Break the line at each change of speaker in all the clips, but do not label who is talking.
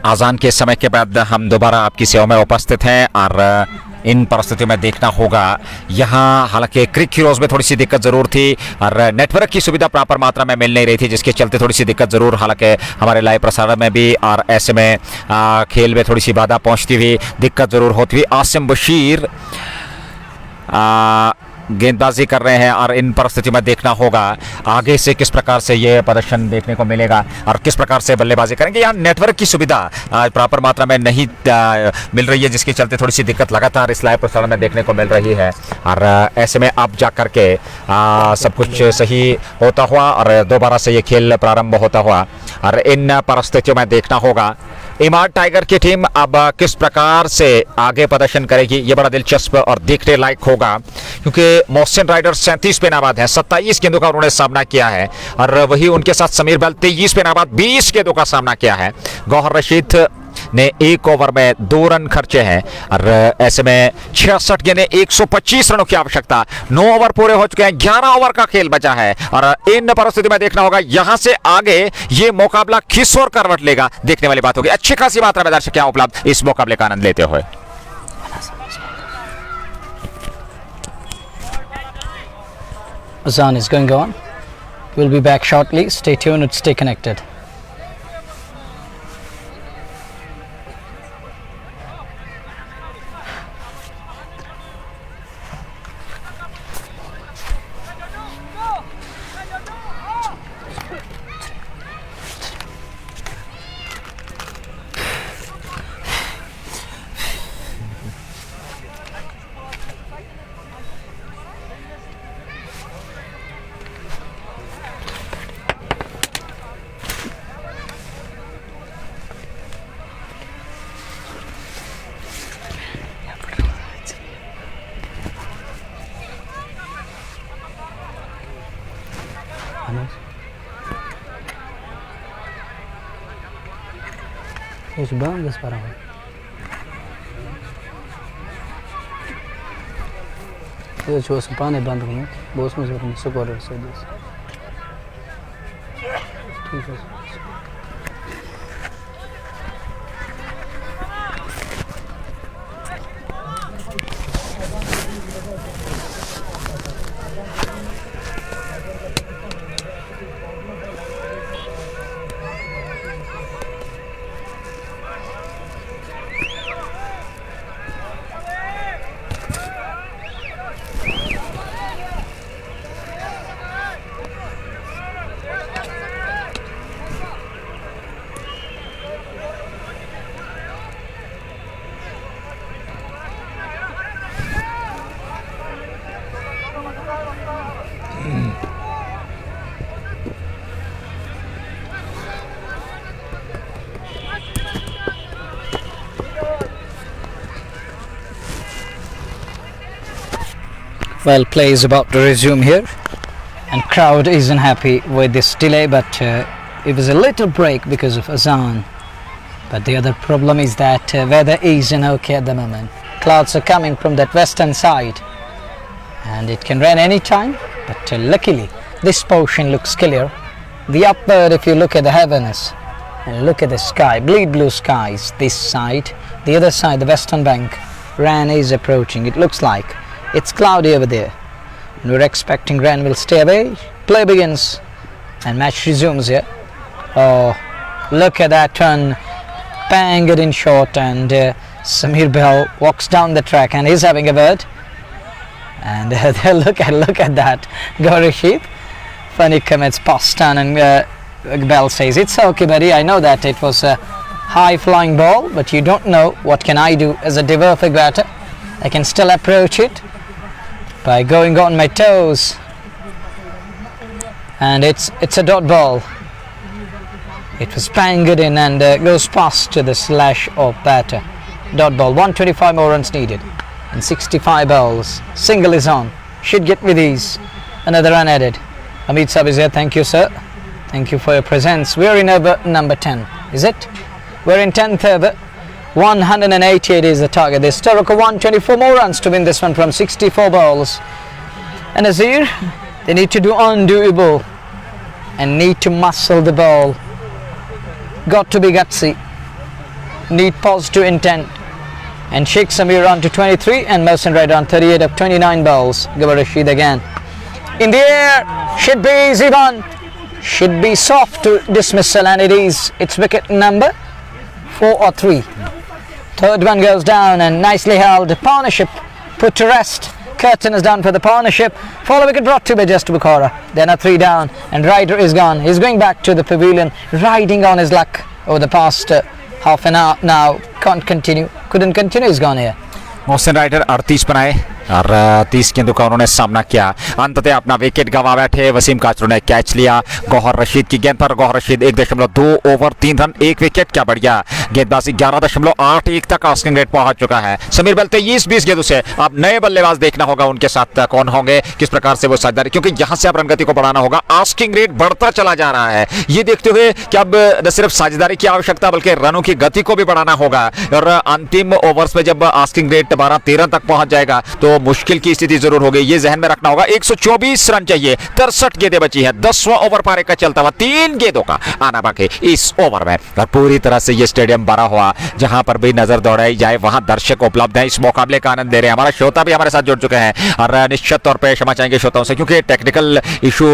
अजान के समय के बाद हम दोबारा आपकी सेवा में उपस्थित हैं और इन परिस्थितियों में देखना होगा। यहाँ हालांकि क्रिक हीरोज में थोड़ी सी दिक्कत ज़रूर थी और नेटवर्क की सुविधा प्रॉपर मात्रा में मिल नहीं रही थी, जिसके चलते थोड़ी सी दिक्कत ज़रूर हालांकि हमारे लाइव प्रसारण में भी और ऐसे में खेल में थोड़ी सी बाधा पहुँचती हुई दिक्कत ज़रूर होती हुई। आसिम बशीर गेंदबाजी कर रहे हैं और इन परिस्थितियों में देखना होगा आगे से किस प्रकार से ये प्रदर्शन देखने को मिलेगा और किस प्रकार से बल्लेबाजी करेंगे। यहाँ नेटवर्क की सुविधा प्रॉपर मात्रा में नहीं मिल रही है, जिसके चलते थोड़ी सी दिक्कत लगातार इस लाइव प्रसारण में देखने को मिल रही है और ऐसे में अब जा कर के सब कुछ सही होता हुआ और दोबारा से ये खेल प्रारंभ होता हुआ और इन परिस्थितियों में देखना होगा इमारत टाइगर की टीम अब किस प्रकार से आगे प्रदर्शन करेगी। ये बड़ा दिलचस्प और देखने लायक होगा, क्योंकि मोहसिन राइडर 37 पे नाबाद है, 27 गेंदों का उन्होंने सामना किया है और वही उनके साथ समीर बैल 23 पे नाबाद 20 गेंदों का सामना किया है। गौहर रशीद ने एक ओवर में 2 रन खर्चे हैं और ऐसे में 66 गेंदें 125 रनों की आवश्यकता। 9 ओवर पूरे हो चुके हैं, 11 ओवर का खेल बचा है और इन परिस्थिति में देखना होगा यहां से आगे ये मुकाबला किस ओर करवट लेगा, देखने वाली बात होगी। अच्छी खासी मात्रा में दर्शक यहां उपलब्ध इस मुकाबले का आनंद लेते हुए।
Azan is going on. We'll be back shortly. Stay tuned, stay connected. Is bang das parang. ये जो पानी बंद करना बहुत मजा आता है सुपर से दिस ठीक है। Well, play is about to resume here and crowd isn't happy with this delay, but it was a little break because of Azan. But the other problem is that weather isn't okay at the moment. Clouds are coming from that western side and it can rain anytime, but luckily this portion looks clear. The upward, if you look at the heavens and look at the sky, bleed blue skies this side, the other side, the western bank, rain is approaching. It looks like it's cloudy over there. We're expecting rain will stay away. Play begins and match resumes here. Oh, look at that turn. Bang it in short and Samir Bell walks down the track and he's having a word. And look at that. Gauri Sheep. Funny comments passed on and Bell says, it's okay buddy, I know that it was a high flying ball, but you don't know what can I do as a diverfic batter. I can still approach it by going on my toes, and it's a dot ball. It was banged in and goes past to the slash of batter. Dot ball. 125 more runs needed and 65 balls. Single is on. Should get with ease. Another run added. Amit Sab is here. Thank you, sir. Thank you for your presence. We're in over number 10. Is it? We're in 10th over. 188 is the target. They still require 124 more runs to win this one from 64 balls. And Azir, they need to do undoable and need to muscle the ball. Got to be gutsy. need positive intent. And Sheikh Samir on to 23 and Mohsen Raida on 38 of 29 balls. Ghabar Rashid again. In the air, should be easy one. Should be soft to dismissal, and it is. It's wicket number 4 or 3. Third one goes down and nicely held. Partnership put to rest. Curtain is done for the partnership. Follow wicket brought to by Just Bukhara. Then a 3 down and Ryder is gone. He's going back to the pavilion, riding on his luck over the past half an hour now. Couldn't continue, he's gone here.
Mohsin राइडर 38 बनाए और 30 गेंदों का उन्होंने सामना किया। अंततः अपना विकेट गंवा बैठे। वसीम काचरू ने कैच लिया गौहर रशीद की गेंद पर। Gauhar Rashid 1.2 over 3 run 1 wicket. क्या बढ़िया गेंदबाजी। 11.81 तक आस्किंग रेट पहुंच चुका है। समीर बल 23-20 गेंदों से अब नए बल्लेबाज देखना होगा उनके साथ कौन होंगे, किस प्रकार से वो साझेदारी, क्योंकि यहां से अब रनगति को बढ़ाना होगा। आस्किंग रेट बढ़ता चला जा रहा है, ये देखते हुए कि अब न सिर्फ साझेदारी की आवश्यकता बल्कि रनों की गति को भी बढ़ाना होगा। और अंतिम ओवर्स में जब आस्किंग रेट 12-13 तक पहुंच जाएगा तो मुश्किल की स्थिति जरूर होगी, ये जहन में रखना होगा। 124 रन चाहिए, 63 गेंदें बची हैं। 10वां ओवर पारे का चलता हुआ 3 गेंदों का आना बाकी इस ओवर में। और पूरी तरह से ये स्टेडियम भरा हुआ, जहां पर भी नजर दौड़ाई जाए वहां दर्शक उपलब्ध हैं, इस मुकाबले का आनंद ले रहे हैं। हमारा श्रोता भी हमारे साथ जुड़ चुके हैं और निश्चित तौर पर क्षमा चाहेंगे श्रोताओं से, क्योंकि टेक्निकल इशू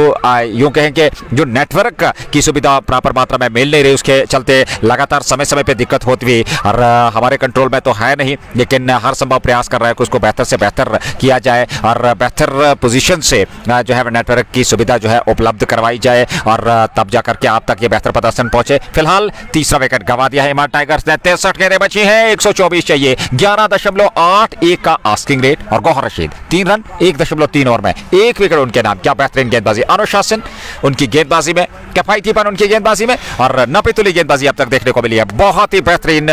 यूं कहें कि जो नेटवर्क की सुविधा प्रॉपर मात्रा में मिल नहीं रही, उसके चलते लगातार समय समय पर दिक्कत होती हुई। और हमारे कंट्रोल में तो है नहीं, लेकिन हर संभव प्रयास कर रहा है कि उसको बेहतर से बेहतर किया जाए और बेहतर पोजीशन से जो है नेटवर्क की सुविधा जो है उपलब्ध करवाई जाए और तब जाकर के आप तक ये बेहतर प्रदर्शन पहुंचे। फिलहाल तीसरा विकेट गंवा दिया है हिमाचल टाइगर्स ने। 63 गेंदें बची हैं, 124 चाहिए। 11.81 का आस्किंग रेट और गौहर रशीद 3 रन 1.3 ओवर में 1 विकेट उनके नाम। क्या बेहतरीन गेंदबाजी, अनुशासन उनकी गेंदबाजी में, किफायतीपन उनकी गेंदबाजी में और नपीतुली गेंदबाजी अब तक देखने को मिली है। बहुत ही बेहतरीन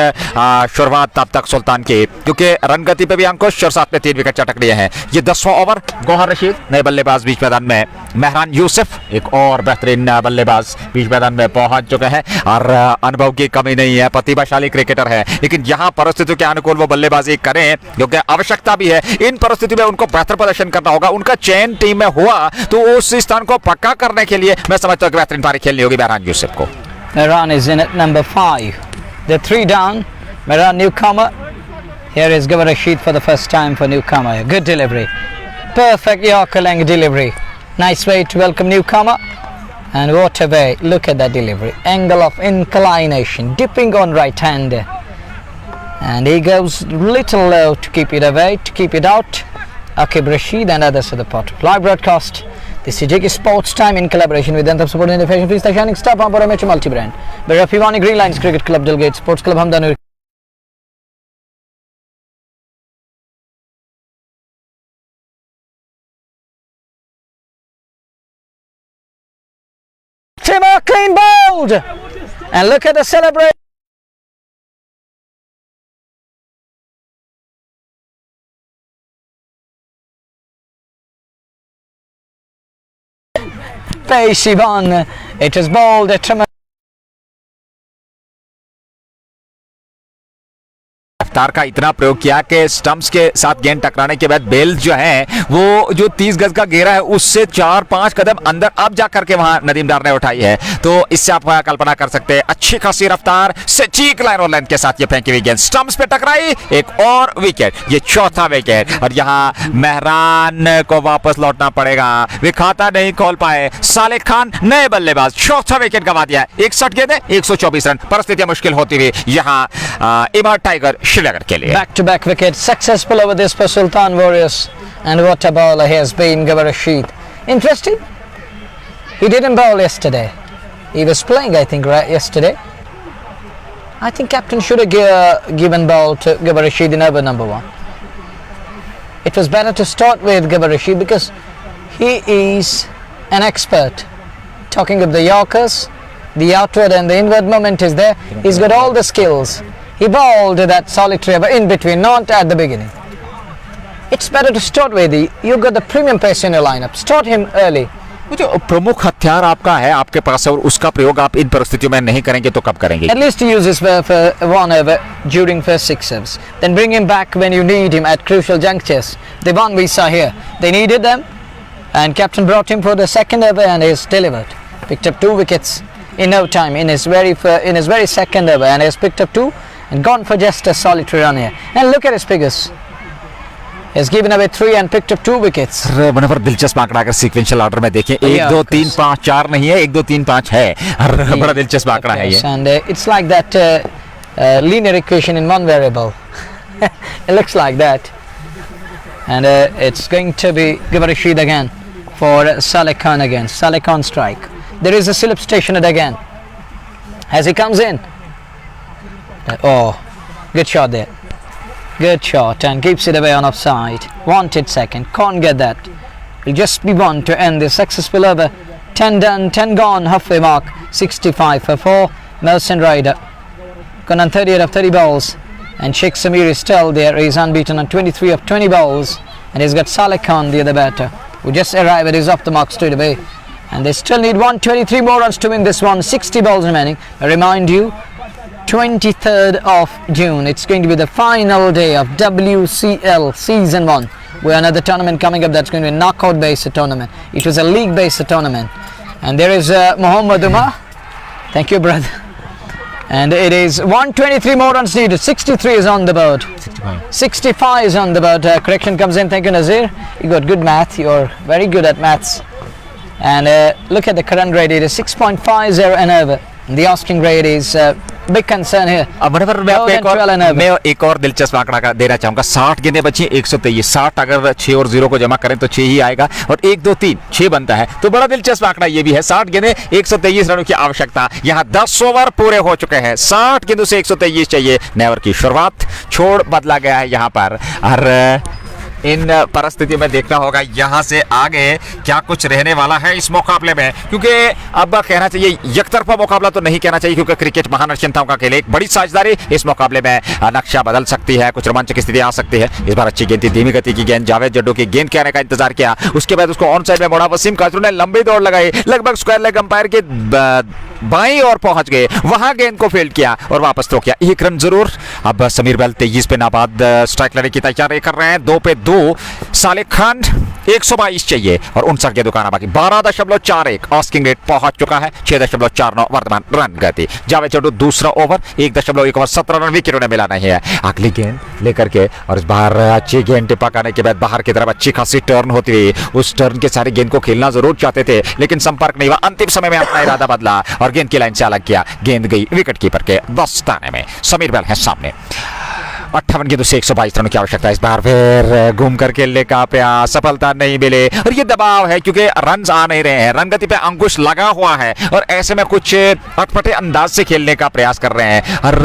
शुरुआत अब तक सुल्तान की, क्योंकि रन गति पे भी अंकुश और साथ में 3 विकेट चटक लिए हैं। ये 10वां ओवर। गौहर रशीद नए बल्लेबाज बीच मैदान में। मेहरान यूसुफ एक और बेहतरीन बल्लेबाज बीच मैदान में पहुंच चुके हैं और अनुभव की कमी नहीं है, प्रतिभाशाली क्रिकेटर है, लेकिन यहां परिस्थितियों के अनुकूल वो बल्लेबाजी करें क्योंकि आवश्यकता भी है। इन परिस्थितियों में उनको बेहतर प्रदर्शन करना होगा। उनका चयन टीम में हुआ तो उस स्थान को पक्का करने के लिए मैं समझता हूं कि बेहतरीन पारी खेलनी होगी मेहरान यूसुफ को।
Mehran is in at number 5. The 3 down. Mehran newcomer. Here is Ghabar Rashid for the first time for newcomer. Good delivery. Perfect Yorker length delivery. Nice way to welcome newcomer. And what a way. Look at that delivery. Angle of inclination. Dipping on right hand. And he goes little low to keep it away, to keep it out. Akib Rashid and others for the pot. Live broadcast. This is JK Sports Time in collaboration with Anthem Support and the Fashion Feast, the Shining Star Pampara Metro Multi-Brand. By Rafivani Green Lines Cricket Club, Dulgate Sports Club, Hamdan. Timmer clean bowled! And look at the celebration. Pacey one. It is bowled a tremendous.
रफ्तार का इतना प्रयोग किया कि stumps के साथ गेंद टकराने के बाद बेल जो है वो जो 30 गज का घेरा है उससे 4-5 कदम अंदर अब जाकर के वहां नदीम डार ने उठाई है। तो इससे आप कल्पना कर सकते हैं अच्छी खासी रफ्तार से चीक लाइन और लेंथ के साथ ये फेंकी हुई गेंद स्टंप्स पे टकराई, एक और विकेट, ये चौथा विकेट। और यहाँ मेहरान को वापस लौटना पड़ेगा, वे खाता नहीं खोल पाए। सालिक खान नए बल्लेबाज, चौथा विकेट गंवा दिया। 61 गेंदें 124 रन। परिस्थितियां मुश्किल होती हुई यहाँ इमर टाइगर श्रीनगर के लिए।
Back to back wicket, successful over this for Sultan Warriors. And what a bowler he has been, Ghabar Rashid. Interesting, he didn't bowl yesterday. He was playing, I think, right yesterday. I think captain should have given ball to Ghabar Rashid in over number 1. It was better to start with Ghabar Rashid because he is an expert. Talking of the Yorkers, the outward and the inward movement is there. He's got all the skills. He bowled that solitary in between, not at the beginning. It's better to start with you got the premium pace in your lineup. Start him early.
जो प्रमुख हथियार आपका है आपके पास और उसका प्रयोग आप इन परिस्थितियों में नहीं करेंगे तो कब करेंगे?
At least use this for 1 over during first 6 overs. Then bring him back when you need him at crucial junctures. The one we saw here, they needed them, and captain brought him for the second over and he's delivered. Picked up 2 wickets in no time in his very second over, and has picked up 2. and gone for just a solitary run here. And look at his figures. He's given away 3 and picked up 2 wickets.
Manoeuvre दिलचस्प आंकड़ा अगर sequential order में देखें 1 2 3 5 4 नहीं है 1 2 3 5 है बड़ा दिलचस्प आंकड़ा है ये
and it's like that linear equation in one variable. It looks like that. And it's going to be Ghaffar Rashid again for Saleh Khan again. Saleh Khan strike. There is a slip stationed again as he comes in. Oh, good shot there. Good shot and keeps it away on offside. Wanted second, can't get that. Will just be one to end this successful over. 10 done, 10 gone, halfway mark. 65 for 4. Merson Ryder gone on 38 of 30 balls, and Sheikh Samir is still there. He's unbeaten on 23 of 20 balls, and he's got Saleh Khan, the other batter, who just arrived. He's off the mark straight away, and they still need 123 more runs to win this one. 60 balls remaining. I remind you, 23rd of June, it's going to be the final day of WCL Season 1. We have another tournament coming up that's going to be a knockout based tournament. It was a league based tournament, and there is Mohammad Umar. Thank you, brother. And it is 123 more runs needed. 63 is on the board. 65 is on the board. Correction comes in. Thank you, Nazir. You got good math. You're very good at maths. And look at the current rate. It is 6.50 and over. The asking rate is big concern here.
अब manoeuvre मैं एक और दिलचस्प आंकड़ा देना चाहूंगा 60 गेंदें बची 123 60 अगर 6 और 0 को जमा करें तो 6 ही आएगा और 1 2 3 6 बनता है तो बड़ा दिलचस्प आंकड़ा ये भी है 60 गेंदें 123 रनों की आवश्यकता यहाँ 10 ओवर पूरे हो चुके हैं 60 गेंदों से 123 चाहिए नेवर की शुरुआत छोड़ बदला गया है यहाँ पर और इन परिस्थितियों में देखना होगा यहाँ से आगे क्या कुछ रहने वाला है इस मुकाबले में क्योंकि अब कहना चाहिए एकतरफा मुकाबला तो नहीं कहना चाहिए क्योंकि क्रिकेट महानिश्चिंताओं का खेल एक बड़ी साझेदारी इस मुकाबले में नक्शा बदल सकती है कुछ रोमांचक स्थिति आ सकती है इस बार अच्छी गेंद थी धीमी गति की गेंद जावेद जड्डू की गेंद के आने का इंतजार किया उसके बाद उसको ऑन साइड में मोड़ा वसीम काजरू ने लंबी दौड़ लगाई लगभग स्क्वायर लेग अंपायर के बाईं ओर पहुंच गए वहां गेंद को फील्ड किया और वापस थ्रो किया 1 रन जरूर अब समीर बेल 23 पे नाबाद स्ट्राइक लेने की तैयारी कर रहे हैं 2 पे 2 सालेह खान 122 चाहिए और 59 के दुकाना बाकी 12.41 आस्किंग रेट पहुंच चुका है 6.49 वर्तमान रन गति जावेद जड्डू दूसरा ओवर 1.1 ओवर 17 रन विकेट उन्हें मिला नहीं है अगली गेंद लेकर के और इस बार अच्छी गेंद टिपा करने के बाद बाहर की तरफ अच्छी खासी टर्न होती हुई उस टर्न के सारे गेंद को खेलना जरूर चाहते थे लेकिन संपर्क नहीं हुआ अंतिम समय में अपना इरादा बदला और गेंद की लाइन से अलग किया गेंद गई विकेट कीपर के दस्ताने में समीर बेल है सामने 58 गेंदों से 122 रनों की आवश्यकता इस बार फिर घूम कर खेलने का प्रयास सफलता नहीं मिले और ये दबाव है क्योंकि रन्स आ नहीं रहे हैं रन गति पे अंकुश लगा हुआ है और ऐसे में कुछ अटपटे अंदाज से खेलने का प्रयास कर रहे हैं और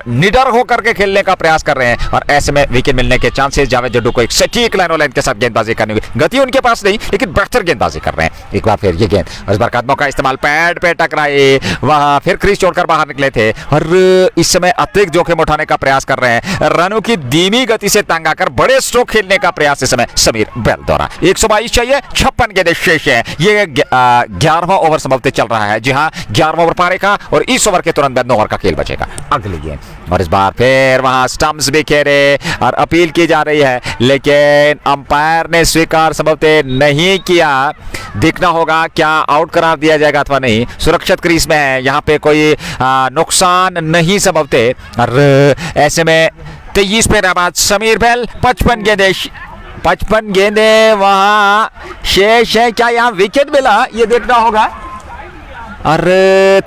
निडर होकर के खेलने का प्रयास कर रहे हैं और ऐसे में विकेट मिलने के चांसेस जावेद जड्डू को एक सटीक लाइन के साथ गेंदबाजी करनी होगी गति उनके पास नहीं लेकिन बेहतर गेंदबाजी कर रहे हैं एक बार फिर ये गेंद और इस बार कदमों का इस्तेमाल पैड पे टकराए वहां फिर क्रीज छोड़कर बाहर निकले थे और इस समय अतिरिक्त जोखिम उठाने का प्रयास कर रहे हैं रनों की धीमी गति से तंग आकर बड़े स्ट्रोक खेलने का प्रयास इस समय समीर बेल द्वारा 122 चाहिए 56 गेंदें शेष है ये 11वां ओवर समाप्ति चल रहा है जी हाँ 11वां ओवर पारे का और इस ओवर के तुरंत बाद 9 ओवर का खेल बचेगा अगली गेंद और इस बार फिर वहां स्टंप्स भी खेले और अपील की जा रही है लेकिन अंपायर ने स्वीकार समाप्ति नहीं किया देखना होगा क्या आउट करार दिया जाएगा अथवा नहीं सुरक्षित क्रीज में है यहाँ पे कोई नुकसान नहीं समाप्ति और ऐसे में 23 पे नाबाद समीर बेल 55 गेंदे वहां शेष है क्या यहाँ विकेट मिला ये देखना होगा और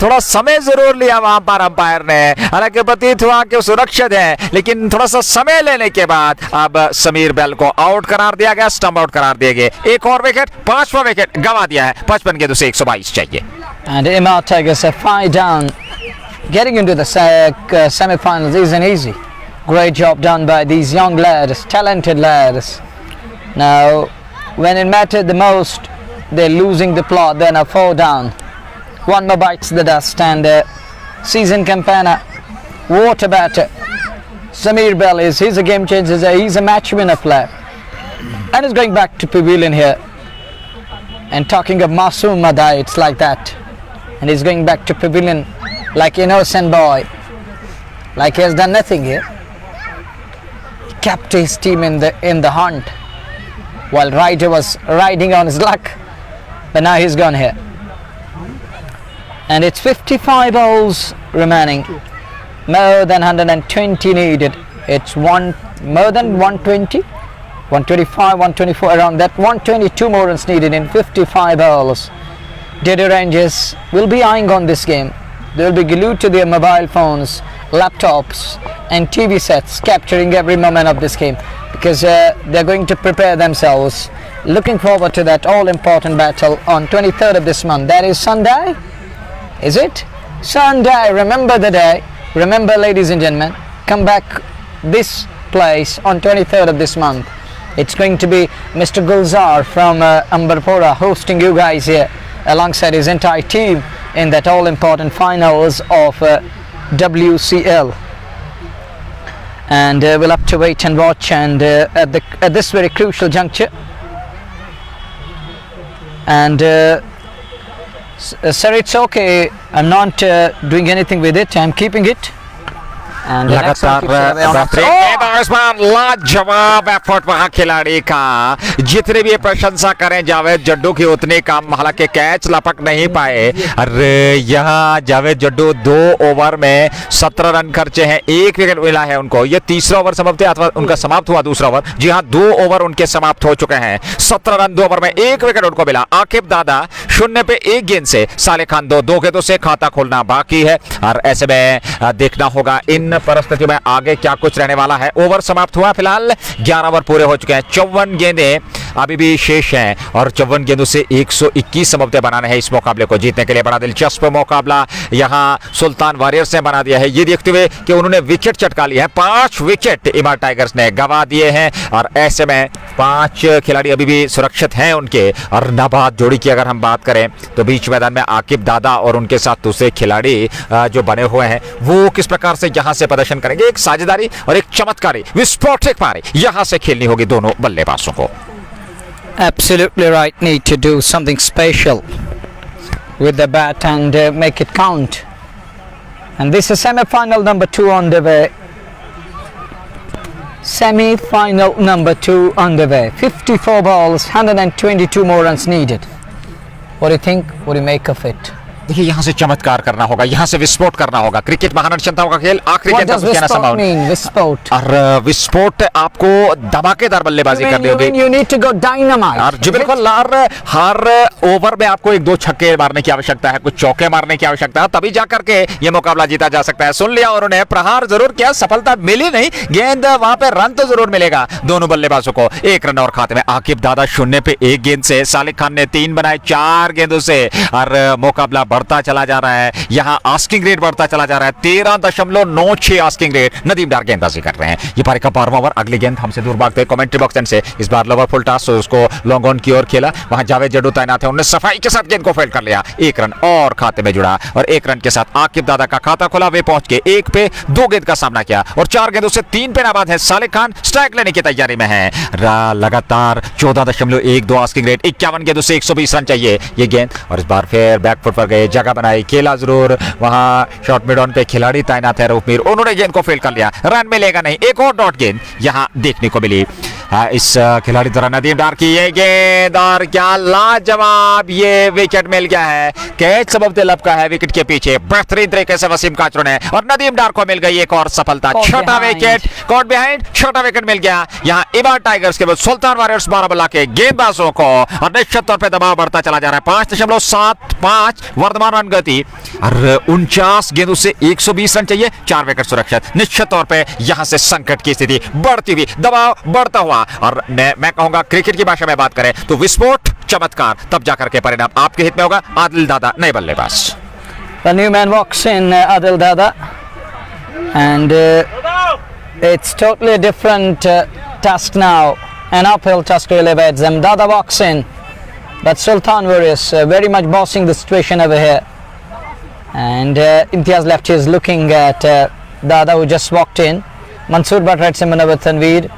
थोड़ा समय जरूर लिया वहां पर अंपायर ने हालांकि प्रतीत हुआ कि सुरक्षित है लेकिन थोड़ा सा समय लेने के बाद अब समीर बेल को आउट करार दिया गया स्टंप आउट करार दिए गए एक और विकेट 5वां विकेट गंवा दिया है 55 गेंदों से 122 चाहिए
and Imar Tigers are 5 down getting into the semi-finals isn't easy great job done by these young lads talented lads now when it mattered the most they're losing the plot then are 4 down one more bites the dust and season campaigner water batter Samir Bell he's a game changer he's a match winner player and he's going back to pavilion here and talking of Masoom Madai it's like that and he's going back to pavilion like innocent boy like he has done nothing here kept his team in the hunt while Ryder was riding on his luck but now he's gone here and it's 55 balls remaining more than 120 needed. It's more than 120, 125, 124, around that. 122 more runs needed in 55 balls. Data Rangers will be eyeing on this game. They will be glued to their mobile phones, laptops and TV sets, capturing every moment of this game, because they're going to prepare themselves. Looking forward to that all-important battle on 23rd of this month. That is Sunday, is it? Sunday, remember the day. Remember, ladies and gentlemen, come back this place on 23rd of this month. It's going to be Mr. Gulzar from Ambarpora hosting you guys here alongside his entire team in that all-important finals of WCL. And we'll have to wait and watch, and at this very crucial juncture. And sir, it's okay, I'm not doing anything with it, I'm keeping it. And
लगातार लाजवाब effort वहां खिलाड़ी का, जितने भी प्रशंसा करें जावेद जड्डू की उतने कम, हालांकि कैच लपक नहीं पाए। अरे यहाँ जावेद जड्डू 2 ओवर में 17 रन खर्चे हैं, 1 विकेट मिला है उनको। ये तीसरा ओवर समाप्त है अथवा उनका समाप्त हुआ दूसरा ओवर। जी हाँ, 2 ओवर उनके समाप्त हो चुके हैं। 17 रन 2 ओवर में, 1 विकेट उनको मिला। आकिब दादा 0 पे 1 गेंद से, साले खान 2 गेंदों से खाता खोलना बाकी है। और ऐसे में देखना होगा इन परिस्थितियों में आगे क्या कुछ रहने वाला है। ओवर समाप्त हुआ, फिलहाल 11 ओवर पूरे हो चुके हैं। 54 गेंदें अभी भी शेष हैं और 54 गेंदों से 121 समझौते बनाने हैं इस मुकाबले को जीतने के लिए। बड़ा दिलचस्प मुकाबला यहां सुल्तान वॉरियर्स ने बना दिया है, ये देखते हुए कि उन्होंने विकेट चटका लिए हैं। 5 विकेट इमारत टाइगर्स ने गंवा दिए हैं और ऐसे में 5 खिलाड़ी अभी भी सुरक्षित हैं उनके। और नाबाद जोड़ी की अगर हम बात करें तो बीच मैदान में आकिब दादा और उनके साथ दूसरे खिलाड़ी जो बने हुए हैं वो किस प्रकार से यहां से प्रदर्शन करेंगे। एक साझेदारी और एक चमत्कारी विस्फोटक पारी यहां से खेलनी होगी दोनों बल्लेबाजों को।
Absolutely right, need to do something special with the bat and make it count. And this is semi-final number 2 on the way. Semi-final number 2 on the way. 54 balls, 122 more runs needed. What do you think? What do you make of it?
देखिए यहाँ से चमत्कार करना होगा, यहाँ से विस्फोट करना होगा। क्रिकेट महान क्षमताओं का खेल, आखिरी गेंद तक कहना संभव नहीं।
विस्फोट
और विस्फोट आपको धमाकेदार बल्लेबाजी करनी होगी।
You need to go dynamite.
और जी बिल्कुल, हर ओवर में आपको 1-2 छक्के मारने की आवश्यकता है, कुछ चौके मारने की आवश्यकता है, तभी जाकर के ये मुकाबला जीता जा सकता है। सुन लिया उन्होंने, प्रहार जरूर किया, सफलता मिली नहीं, गेंद वहां पे रन तो जरूर मिलेगा दोनों बल्लेबाजों को। 1 रन और खाते में। आकिब दादा 0 पे 1 गेंद से, सालिक खान ने 3 बनाए 4 गेंदों से और मुकाबला बढ़ता चला जा रहा है। यहां आस्किंग रेट बढ़ता चला जा रहा है, 13.96 आस्किंग रेट। नदीम डार गेंदबाजी कर रहे हैं। ये पारी का 12वां ओवर। अगली गेंद हमसे दूर भागते कमेंट्री बॉक्स एंड से, इस बार लोवर फुल टॉस, उसको लॉन्ग ऑन की ओर खेला। वहां जावेद जड्डू तैनात है, उन्होंने सफाई के साथ गेंद को फील्ड कर लिया। 1 रन और खाते में जुड़ा और 1 रन के साथ आकिब दादा का खाता खुला। वे पहुंच के 1 पे 2 गेंद का सामना किया और 4 गेंदों से 3 पे नाबाद है। सालिक खान स्ट्राइक लेने की तैयारी में है। लगातार 14.12 आस्किंग रेट, 51 गेंदों से 120 रन चाहिए ये गेंद। और इस बार फिर बैकफुट पर गए, जगह बनाई, खेला जरूर। वहां शॉर्ट मिड ऑन पे खिलाड़ी तैनात है रूपमीर, उन्होंने गेंद को फील्ड कर लिया। रन मिलेगा नहीं। एक और डॉट गेंद यहां देखने को मिली इस खिलाड़ी द्वारा, नदीम डार की ये गेंद, और क्या लाजवाब ये विकेट मिल गया है। कैच सबबते लपका है विकेट के पीछे, बेहतरीन तरीके से वसीम काचरू ने, और नदीम डार को मिल गई एक और सफलता। छोटा विकेट, कॉट बिहाइंड, छोटा विकेट मिल गया। यहाँ इमारत टाइगर्स के बाद सुल्तान वॉरियर्स बाराबला के गेंदबाजों को और निश्चित तौर पर दबाव बढ़ता चला जा रहा है। 5.75 वर्तमान रन गति और 49 गेंदों से 120 रन चाहिए, 4 विकेट सुरक्षित। निश्चित तौर पे यहां से संकट की स्थिति बढ़ती हुई, दबाव बढ़ता हुआ, और मैं कहूंगा क्रिकेट की भाषा में बात करें तो विस्फोट, चमत्कार, तब जाकर के परिणाम आपके हित में होगा। आदिल दादा नए बल्लेबाज।
The new man walks in, Adil Dada, and it's totally different task now. An uphill task really awaits them. Dada walks in, but Sultan Warriors very much bossing the situation over here. And Imtiaz left is looking at Dada, who just walked in. Mansoor Bhatt writes him Munawwar Tanveer,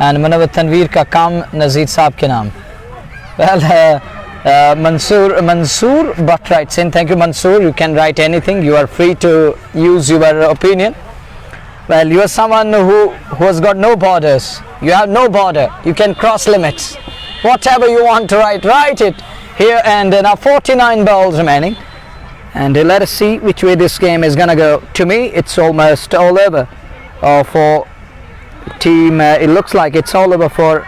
and Munawwar Tanveer का काम नज़ीर साहब के नाम। Well, Mansoor Bhatt writes in, thank you Mansoor, you can write anything, you are free to use your opinion. Well, you are someone who has got no borders, you have no border, you can cross limits, whatever you want to write it here. And now 49 balls remaining, And let us see which way this game is gonna go. To me, it's almost all over for team. It looks like it's all over for.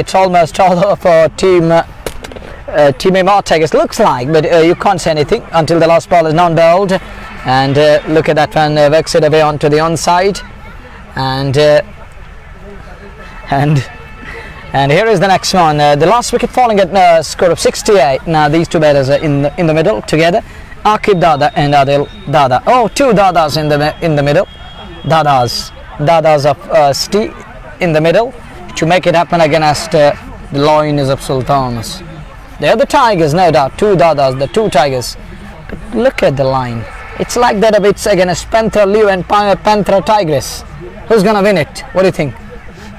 It's almost all over for team. Team Emaar Tigers looks like, but you can't say anything until the last ball is non-bowled. And look at that one, works it away onto the onside, and here is the next one. The last wicket falling at a score of 68. Now these two batters are in the middle together. Aqib Dada and Adil Dada. Oh, two Dadas in the middle. Dadas of Steve in the middle to make it happen against the Lionesses of Sultanas. They are the Tigers, no doubt. Two Dadas, the two Tigers. But look at the line. It's like that a bit against Panther Liu and Panther Tigress. Who's gonna win it? What do you think?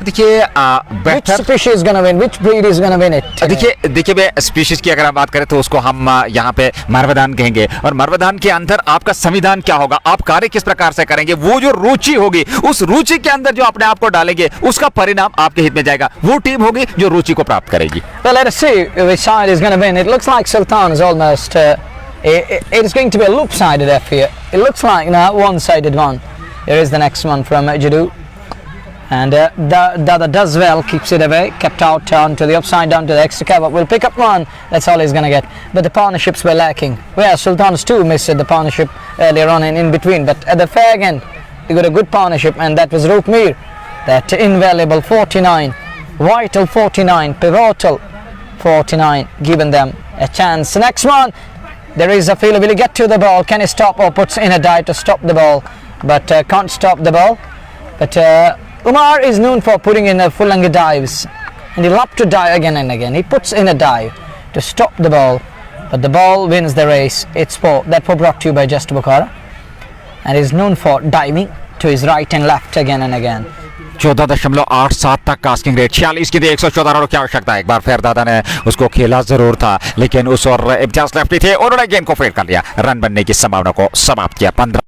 देखिए
Which
बेहतर
species is gonna win? Which breed is gonna win it?
देखिए मैं species की अगर हम बात करें तो उसको हम यहाँ पे मर्वदान कहेंगे, और मर्वदान के अंदर आपका संविधान क्या होगा, आप कार्य किस प्रकार से करेंगे, वो जो रुचि होगी उस रुचि के अंदर जो अपने आप को डालेंगे उसका परिणाम आपके हित में जाएगा, वो टीम होगी जो रुचि को प्राप्त करेगी.
Well, let us see which side is gonna win. It looks like Sultan is almost. It is going to be a loop-sided affair. It looks like now one-sided one. Here is the next one from Jadu. And Dada does well, keeps it away, kept out onto the upside down to the extra cover. Will pick up one, that's all he's going to get. But the partnerships were lacking. Well, Sultans too missed the partnership earlier on in between. But at the fair again, he got a good partnership, and that was Roopmeer. That invaluable 49, vital 49, pivotal 49, giving them a chance. The next one, there is a fielder. Will he get to the ball? Can he stop, or puts in a dive to stop the ball? But can't stop the ball. But Umar is known for putting in full length dives, and he loves to dive again and again. He puts in a dive to stop the ball, but the ball wins the race. It's that was brought to you by Just Bukhara, and is known for diving to his right and left again and again.
14.87 तक casting rate, 46 की थी, 114 रनों की आवश्यकता है. एक बार फिर दादा ने उसको खेला जरूर था, लेकिन उस और इम्तियाज लेफ्टी थे, उन्होंने गेंद को फील्ड कर लिया, रन बनने की संभावना को समाप्त किया. 15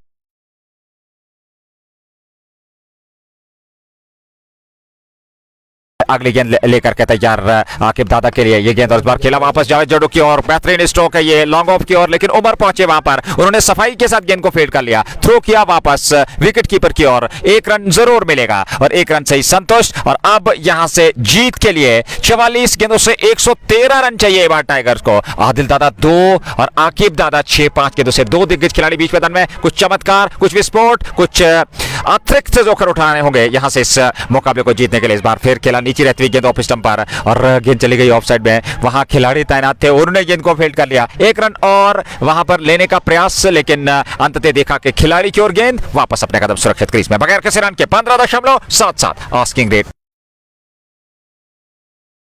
अगली गेंद लेकर के तैयार आकिब दादा के लिए. ये गेंद और इस बार खेला वापस जावेद जडू की ओर, बेहतरीन स्ट्रोक है ये लॉन्ग ऑफ की ओर, लेकिन उमर पहुंचे वहां पर, उन्होंने सफाई के साथ गेंद को फील्ड कर लिया, थ्रो किया वापस विकेट कीपर की ओर. एक रन जरूर मिलेगा और एक रन से ही संतुष्ट. और अब यहां से जीत के लिए 44 गेंदों से 113 रन चाहिए बार टाइगर्स को. आदिल दादा 2 और आकिब दादा 6-5 गेंदों से. दो दिग्गज खिलाड़ी बीच मैदान में, कुछ चमत्कार, कुछ विस्फोट, कुछ अतिरिक्त जोकर उठाने होंगे यहां से इस मुकाबले को जीतने के लिए. इस बार फिर खेला नीचे रहती हुई गेंद ऑफ स्टंप पर, और गेंद चली गई ऑफ साइड में. वहां खिलाड़ी तैनात थे, उन्होंने गेंद को फील्ड कर लिया. एक रन और वहां पर लेने का प्रयास, लेकिन अंततः देखा कि खिलाड़ी की ओर गेंद वापस अपने कदम सुरक्षित क्रीज में, बगैर किसी रन के 15.77 आस्किंग रेट.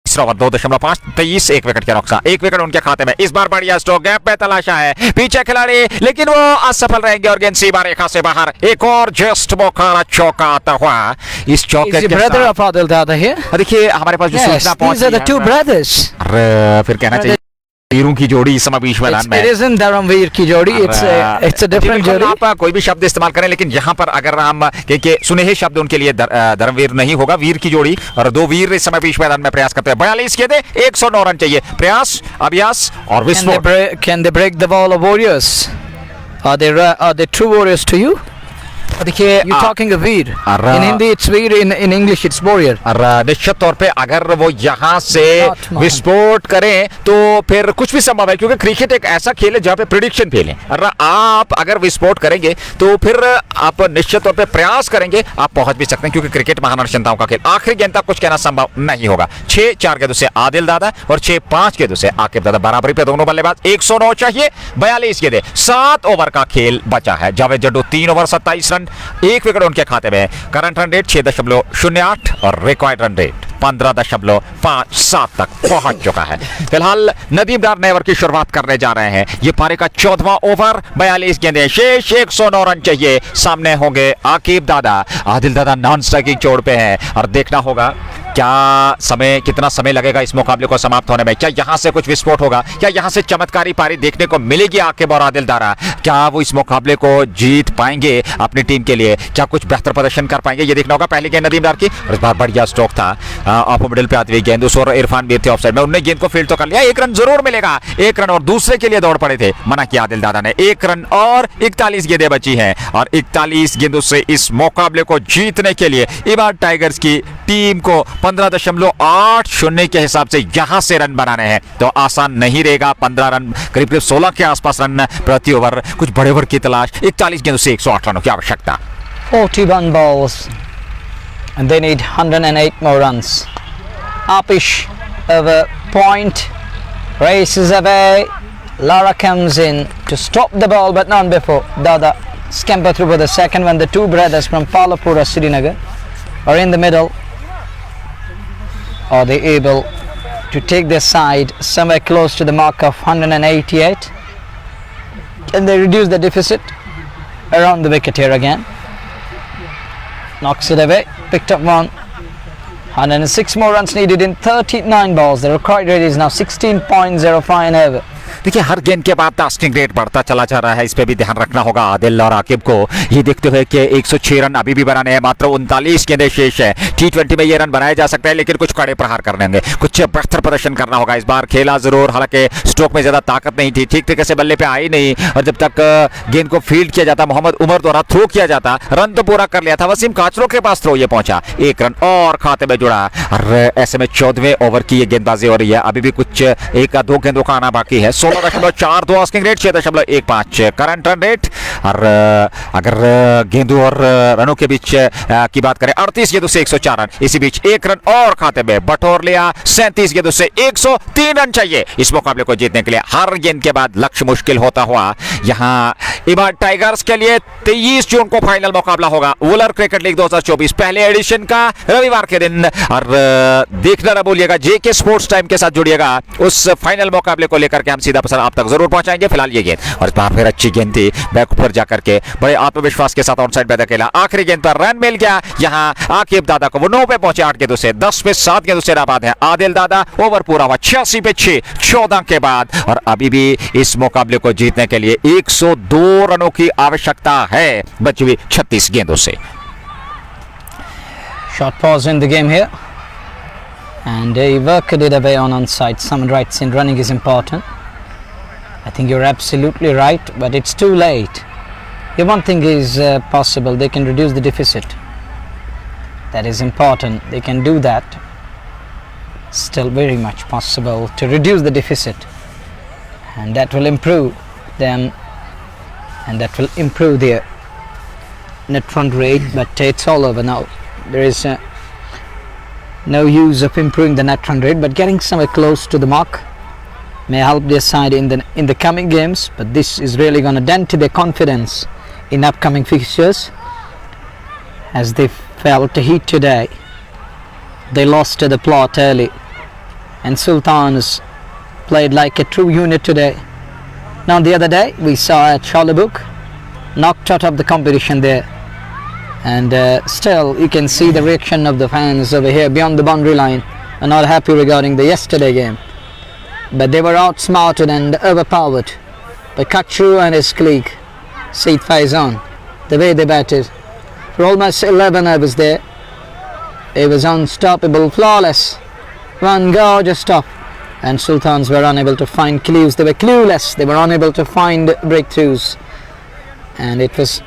2.5 23, एक विकेट के नुकसान, एक विकेट उनके खाते में. इस बार बढ़िया स्ट्रोक, गैप में तलाशा है पीछे खिलाड़ी, लेकिन वो असफल रहेंगे और गेंद सीमा रेखा से बाहर. एक और जस्ट बुखारा चौका आता हुआ. इस चौके के
brother of Adil Dada here?
देखिए हमारे पास जो सूचना पहुंची
These are the two brothers.
फिर कहना चाहिए वीरों की जोड़ी इस समय बीच मैदान में.
It isn't धर्मवीर की जोड़ी, it's a different जोड़ी.
आप कोई भी शब्द इस्तेमाल करें, लेकिन यहाँ पर अगर हम के सुनहरे शब्द उनके लिए धर्मवीर नहीं होगा, वीर की जोड़ी. और दो वीर इस समय बीच मैदान में प्रयास करते हैं. 42 के दे 109 रन चाहिए. प्रयास, अभ्यास और विस्फोट.
Can they break the wall of warriors? Are they true warriors to you?
देखिए
You're talking of Veer. In Hindi it's Veer, in English it's warrior.
निश्चित तौर पे अगर वो यहाँ से विस्फोट करें तो फिर कुछ भी संभव है, क्योंकि क्रिकेट एक ऐसा खेल है जहाँ पे प्रेडिक्शन फेल है. आप अगर विस्फोट करेंगे तो फिर आप निश्चित तौर पे प्रयास करेंगे, आप पहुंच भी सकते हैं, क्योंकि क्रिकेट महान अनुशंताओं का खेल. आखिरी गेंद तक कुछ कहना संभव नहीं होगा. 6-4 गेंदों से आदिल दादा और 6-5 गेंदों से आकिब दादा. बराबरी पे दोनों बल्लेबाज. 109 चाहिए, 42 गेंदें, 7 ओवर का खेल बचा है. जावेद जड्डू 3 ओवर 27 रन, एक विकेट उनके खाते में. करंट रन रेट 6.08 और रिक्वायर्ड रन रेट 15.57 तक पहुंच चुका है. फिलहाल नदीम डार नए ओवर की शुरुआत करने जा रहे हैं. ये पारी का 14वां ओवर, 42 गेंदें शेष, 109 रन चाहिए. सामने होंगे आकिब दादा. आदिल दादा नॉन स्ट्राइकिंग छोड़ पे हैं और देखना होगा क्या समय, कितना समय लगेगा इस मुकाबले को समाप्त होने में? क्या यहाँ से कुछ विस्फोट होगा? क्या यहाँ से चमत्कारी पारी देखने को मिलेगी आकिब और आदिल दारा? क्या वो इस मुकाबले को जीत पाएंगे अपनी टीम के लिए? क्या कुछ बेहतर प्रदर्शन कर पाएंगे? ये देखना होगा। पहली गेंद नदीम डार की और इस बार बढ़िया स्ट्रोक था ऑफ मिडिल पे आती हुई गेंद। उस और इरफान भी थे ऑफसाइड में, उन्होंने गेंद को फील्ड तो कर लिया। एक रन जरूर मिलेगा, एक रन, और दूसरे के लिए दौड़ पड़े थे, मना किया आदिल दादा ने। एक रन और 41 गेंदें बची हैं और 41 गेंदों से इस मुकाबले को जीतने के लिए इबाद टाइगर्स की टीम को 15.80 के हिसाब से यहां से रन बनाने हैं। तो आसान नहीं रहेगा। 15 रन, करीब करीब 16 के आसपास रन प्रति ओवर, कुछ बड़े ओवर की तलाश। 41 गेंदों से 108 रनों की आवश्यकता।
41 balls and they need 108 more runs. Apish over point, races away. Lara comes in to stop the ball but not before. Dada scamper through for the second when the two brothers from Palapura, Srinagar are in the middle. Are they able to take their side somewhere close to the mark of 188? Can they reduce the deficit around the wicket here again? Knocks it away, picked up one. 106 more runs needed in 39 balls. The required rate is now 16.05 over.
देखिए, हर गेंद के बाद tasking rate बढ़ता चला जा रहा है, इस पे भी ध्यान रखना होगा आदिल और आकिब को। ये देखते हुए कि 106 रन अभी भी बनाने हैं, मात्र 39 गेंदें शेष है। T20 में ये रन बनाए जा सकते हैं, लेकिन कुछ कड़े प्रहार करने होंगे, कुछ बेहतर प्रदर्शन करना होगा। इस बार खेला जरूर, हालांकि स्ट्रोक में ज्यादा ताकत नहीं थी, ठीक तरीके से बल्ले पे आई नहीं, और जब तक गेंद को फील्ड किया जाता, मोहम्मद उमर द्वारा थ्रो किया जाता, रन तो पूरा कर लिया था। वसीम काचरो के पास थ्रो ये पहुंचा, एक रन और खाते में जुड़ा। और ऐसे में 14वें ओवर की ये गेंदबाजी हो रही है, अभी भी कुछ 1-2 गेंदों का आना बाकी है। 16.42 asking rate, 6.15 current run rate. और अगर गेंदों और रनों के बीच की बात करें, 38 गेंदों से 104 रन, इसी बीच एक रन और खाते में बटोर लिया। 37 गेंदों से 103 रन चाहिए इस मुकाबले को जीतने के लिए। हर गेंद के बाद लक्ष्य मुश्किल होता हुआ यहाँ इबाद टाइगर्स के लिए 23 जून को फाइनल मुकाबला होगा वुलर क्रिकेट लीग 2024 पहले एडिशन का, रविवार के दिन। और देखना न भूलिएगा, जेके स्पोर्ट्स टाइम के साथ जुड़िएगा, उस फाइनल मुकाबले को लेकर के हम सीधा प्रसारण आप तक जरूर पहुंचाएंगे। फिलहाल ये गेंद, और इस बार फिर अच्छी गेंद थी, बैक ऊपर जाकर के बड़े आत्मविश्वास के साथ ऑन साइड पे खेला। आखिरी गेंद पर रन मिल गया यहाँ आकिब दादा को। वो 9 पे पहुंचे 8 गेंदों से, 10 पे 7 गेंदों से नाबाद है आदिल दादा। ओवर पूरा हुआ 86 पे 6, 14 के बाद, और अभी भी इस मुकाबले को जीतने के लिए 102 रनों की आवश्यकता है बची हुई 36 गेंदों से।
Short pause in the game here, and he worked it away on onside. Someone writes in, running is important. I think you're absolutely right, but it's too late. The one thing is possible, they can reduce the deficit. That is important, they can do that. Still very much possible to reduce the deficit, and that will improve them, and that will improve their net run rate. But it's all over now. There is no use of improving the net run rate, but getting somewhere close to the mark may help their side in the coming games. But this is really going to dent their confidence in upcoming fixtures, as they felt the heat today. They lost to the plot early, and Sultans played like a true unit today. Now the other day we saw at Shalabuk knocked out of the competition there, and still you can see the reaction of the fans over here beyond the boundary line are not happy regarding the yesterday game. But they were outsmarted and overpowered by Kachru and his clique, Said Faizan. The way they batted for almost 11 overs there, it was unstoppable, flawless, one gorgeous stop, and Sultans were unable to find clues. They were clueless, they were unable to find breakthroughs, and it was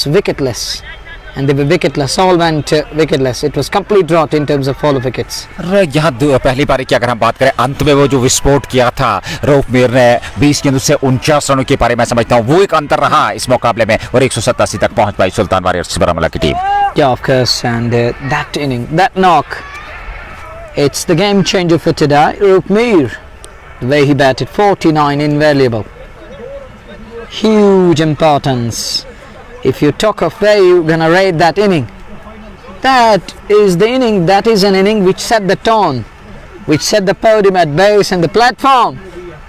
wicketless, and they were wicketless, all went wicketless. It was complete drought in terms of fall of wickets.
यहाँ पहली पारी की अगर हम बात करें, अंत में वो जो विस्फोट किया था रऊफ मीर ने 20 गेंदों से 49 रनों की पारी, मैं समझता हूँ वो एक अंतर रहा इस मुकाबले में, और 187 तक पहुंच पाई सुल्तान वारियर्स बारामूला की team.
Yeah, of course, and that inning, that knock, it's the game changer for today. Roof Mir, the way he batted, 49, invaluable, huge importance. If you talk of where you're gonna rate that inning, that is the inning. That is an inning which set the tone, which set the podium at base and the platform,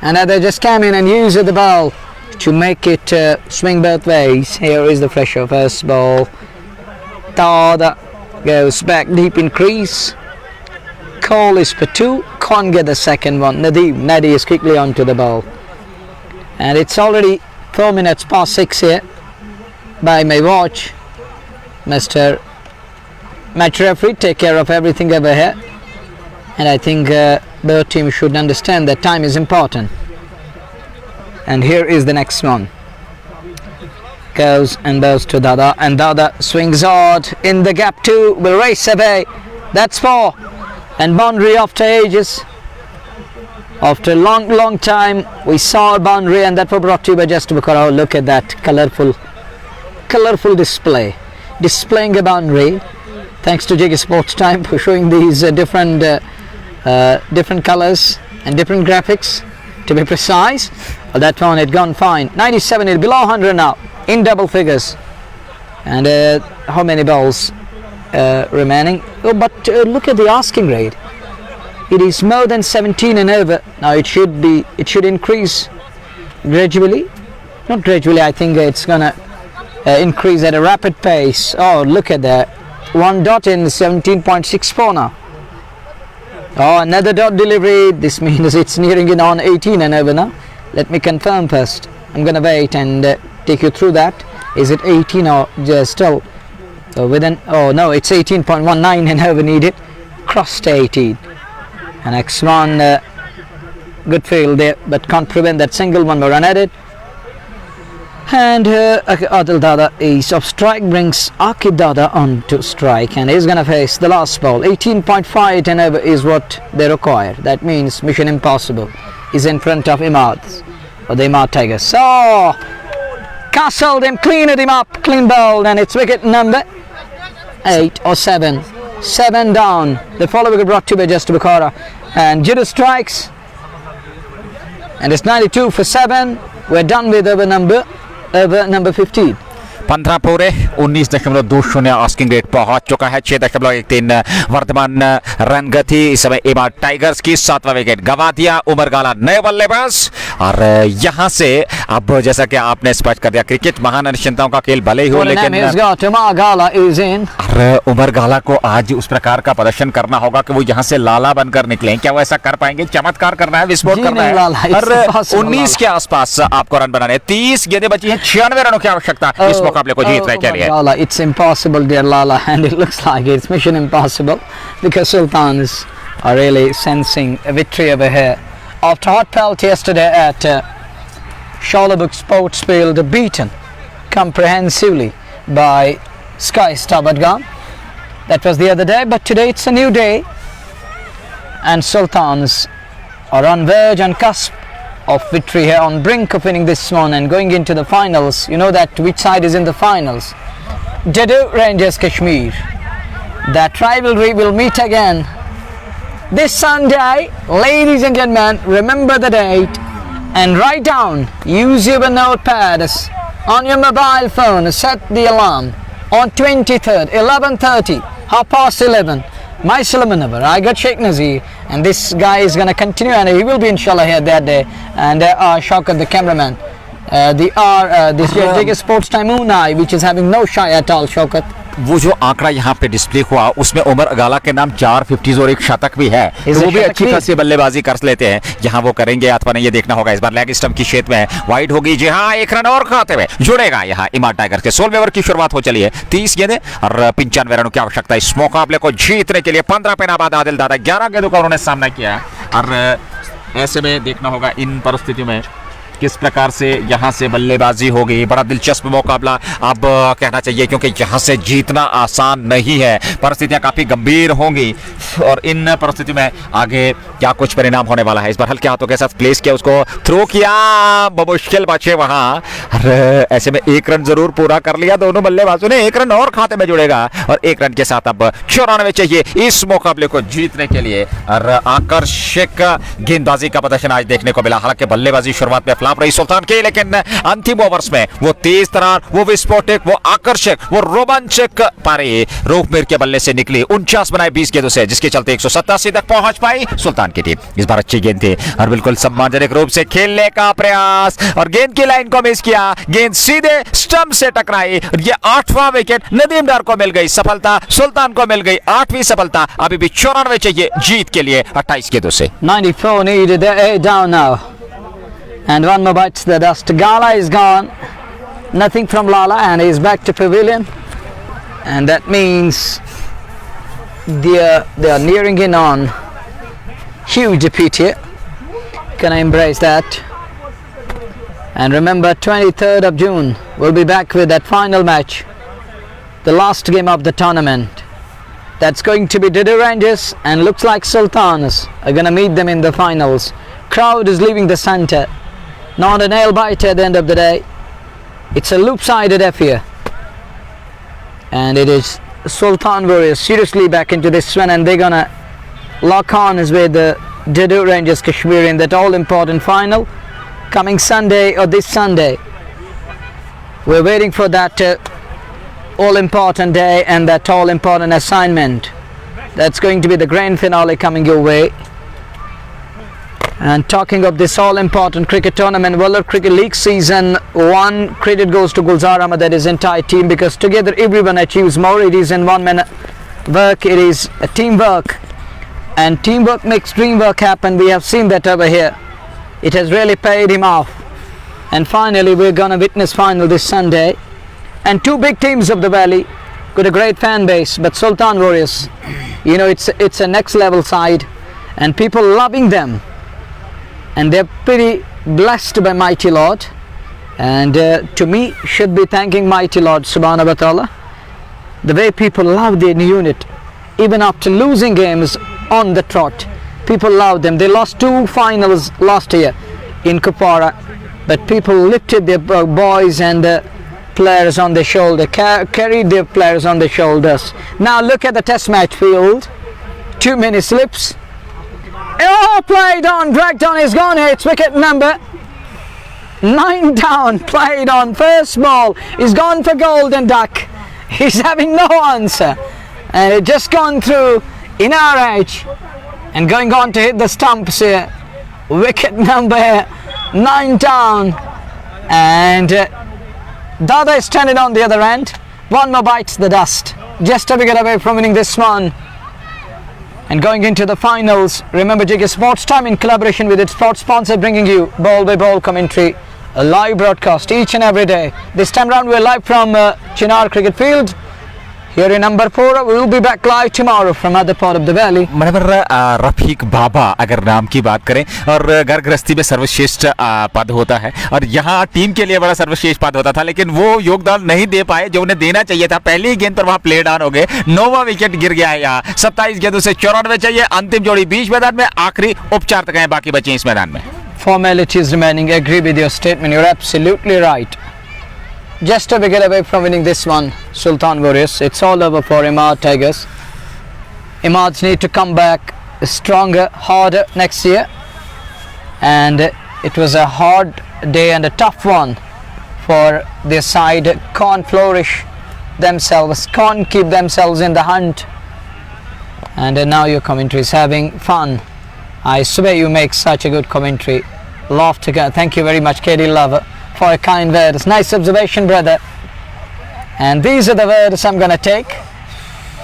and they just came in and used the ball to make it swing both ways. Here is the fresher first ball. Tada goes back deep in crease, Cole is for 2. Can't get the second one. Nadi is quickly onto the ball. And it's already 4 minutes past 6 here by my watch. Mr. Match referee, take care of everything over here. And I think both teams should understand that time is important. And here is the next one. Goes and goes to Dada, and Dada swings hard in the gap 2, will race away. That's 4. And boundary after ages. After a long time we saw a boundary, and that was brought to you by Just Bukara. Oh, look at that colourful display. Displaying a boundary. Thanks to JK Sports Time for showing these different colours and different graphics, to be precise. Well, that one had gone fine. 97 is below 100 now, in double figures. And how many balls remaining? Oh, but look at the asking rate. It is more than 17 and over. Now it should increase gradually. Not gradually, I think it's gonna increase at a rapid pace. Oh, look at that. 1 dot in 17.64 now. Oh, another dot delivery. This means it's nearing in on 18 and over now. Let me confirm first. I'm gonna wait and take you through that. Is it 18 or just still within? Oh no, it's 18.19 and over needed. Crossed 18. And next one, good field there, but can't prevent that single. One more run at it. And Adil Dada is off strike, brings Akib Dada on to strike, and he's gonna face the last ball. 18.5 and over is what they require. That means mission impossible is in front of Imad, or the Imad Tigers. So castled him, cleaned him up, clean bowled, and it's wicket number 8 or 7. 7 down. The follow wicket brought to by Just Bukara, and Jidu strikes, and it's 92 for 7. We're done with over number 15.
15 पूरे 19.20 asking rate पहुंच चुका है. 6.13 वर्तमान run गति इस समय Imad tigers की. 7वां wicket गंवा दिया उमर गाला, नए बल्लेबाज. और यहां से अब जैसा कि आपने स्पष्ट कर दिया, क्रिकेट महान अनिश्चितताओं का खेल भले ही हो, लेकिन उमर गाला को आज उस प्रकार का प्रदर्शन करना होगा कि वो यहां से लाला बनकर निकले. क्या वो ऐसा कर पाएंगे? चमत्कार करना है, विस्फोट करना है. और 19 के आसपास आपको रन बनाने. 30 गेंदें बची हैं, 96 रनों की आवश्यकता इस मुकाबले को जीतने के लिए.
It's impossible, dear Lala, and it looks like it's mission impossible because Sultans are really sensing a victory over here. After hot pelt yesterday at Shalabuk Sports Field, beaten comprehensively by Sky Star Badgaon. That was the other day, but today it's a new day, and Sultans are on verge and cusp of victory here, on brink of winning this one and going into the finals. You know that which side is in the finals? Dedu Rangers Kashmir. That rivalry will meet again this Sunday. Ladies and gentlemen, remember the date and write down, use your notepads on your mobile phone, set the alarm on 23rd, 11:30, 11:30. My Salamanava, I got Sheikh Nazir, and this guy is going to continue, and he will be inshallah here that day. And Shaukat, the cameraman, this JK Sports Time Unai, which is having no shy at all. Shaukat,
वो जो आंकड़ा यहाँ पे display हुआ उसमें उमर अगाला के नाम 4 50s और एक शतक भी है, तो वो भी अच्छी खासी बल्लेबाजी कर लेते हैं. यहाँ वो करेंगे अथवा नहीं, ये देखना होगा. इस बार लेग स्टंप की क्षेत्र में वाइड होगी. जी हाँ, 1 रन और खाते हुए जुड़ेगा यहाँ इमाद टाइगर्स के. 16वें ओवर की शुरुआत हो चली है. 30 गेंदें और 95 रनों की आवश्यकता इस मुकाबले को जीतने के लिए. 15 पे नाबाद आदिल दादा, 11 गेंदों का उन्होंने सामना किया. और ऐसे में देखना होगा इन परिस्थितियों में किस प्रकार से यहाँ से बल्लेबाजी होगी. बड़ा दिलचस्प मुकाबला अब कहना चाहिए, क्योंकि यहाँ से जीतना आसान नहीं है. परिस्थितियाँ काफ़ी गंभीर होंगी और इन परिस्थितियों में आगे क्या कुछ परिणाम होने वाला है. इस बार हल्के हाथों के साथ प्लेस किया, उसको थ्रो किया, मुश्किल बचे वहाँ. ऐसे में 1 रन जरूर पूरा कर लिया दोनों बल्लेबाजों ने. 1 रन और खाते में जुड़ेगा और 1 रन के साथ अब 94 चाहिए इस मुकाबले को जीतने के लिए. और आकर्षक गेंदबाजी का प्रदर्शन आज देखने को मिला. हालांकि बल्लेबाजी शुरुआत में खिलाफ रही सुल्तान की, लेकिन अंतिम ओवर्स में वो तेज तरार, वो विस्फोटक, वो आकर्षक, वो रोमांचक पारी रूप मीर के बल्ले से निकली 49 बनाए 20 गेंदों से, जिसके चलते 187 तक पहुंच पाई सुल्तान की टीम। इस बार अच्छी गेंद थी और बिल्कुल सम्मानजनक रूप से खेलने का प्रयास, और गेंद की लाइन को मिस किया, गेंद सीधे स्टंप से टकराई। ये 8वां विकेट नदीम डार को मिल गई, सफलता सुल्तान को मिल गई, 8वीं सफलता। अभी भी 94 चाहिए जीत के लिए 28 गेंदों से।
94 needed, they're 8 down now. And one more bites the dust. Gala is gone. Nothing from Lala, and he's back to pavilion. And that means they are nearing in on huge defeat here. Can I embrace that? And remember, 23rd of June, we'll be back with that final match, the last game of the tournament. That's going to be Didu Rangers, and looks like Sultanas are going to meet them in the finals. Crowd is leaving the centre. Not a nail biter at the end of the day. It's a loop-sided affair. And it is Sultan Warriors seriously back into this one, and they're going to lock on with the Didu Rangers Kashmir in that all-important final coming Sunday, or this Sunday. We're waiting for that all-important day and that all-important assignment. That's going to be the grand finale coming your way. And talking of this all-important cricket tournament, World Cricket League Season 1, credit goes to Gulzar Ahmed and his entire team, because together everyone achieves more. It is in one-man work, it is a teamwork, and teamwork makes dream work happen. We have seen that over here. It has really paid him off. And finally we're going to witness final this Sunday. And two big teams of the valley, got a great fan base, but Sultan Warriors, you know, it's a next level side, and people loving them, and they're pretty blessed by Mighty Lord, and to me should be thanking Mighty Lord Subhanahu wa Ta'ala, the way people love their unit, even after losing games on the trot. People love them. They lost 2 finals last year in Kupwara, but people lifted their boys and players on their shoulder, carried their players on their shoulders. Now look at the test match field. Too many slips. Oh, played on, dragged on, he's gone here. It's wicket number 9 down, played on, first ball. He's gone for golden duck. He's having no answer. And it just gone through in our edge and going on to hit the stumps here. Wicket number 9 down. And Dada is standing on the other end. One more bites the dust. Just a wicket away from winning this one. And going into the finals, remember JK Sports Time in collaboration with its sports sponsor, bringing you ball by ball commentary, a live broadcast each and every day. This time round we're live from Chinar Cricket Field here in Ambarpura. We will be back live tomorrow from other part of the valley.
Manwar Rafiq बाबा अगर नाम की बात करें, और घर गृहस्थी में सर्वश्रेष्ठ पद होता है, और यहाँ टीम के लिए बड़ा सर्वश्रेष्ठ पद होता था, लेकिन वो योगदान नहीं दे पाए जो उन्हें देना चाहिए था। पहली गेंद पर वहाँ प्ले डाउन हो गए, 9वां विकेट गिर गया है। यहाँ 27 गेंदों से 94 चाहिए। अंतिम जोड़ी बीच मैदान में, आखिरी उपचार तक हैं बाकी बचे इस मैदान में।
Formalities remaining. Agree with your statement. You're absolutely right. Just a wicket away from winning this one, Sultan Warriors. It's all over for Imad Tigers. Imads need to come back stronger, harder next year. And it was a hard day and a tough one for their side. Can't flourish themselves, can't keep themselves in the hunt. And now your commentary is having fun. I swear you make such a good commentary. Love to go. Thank you very much, KD Lover, for a kind words. Nice observation, brother. And these are the words I'm gonna take.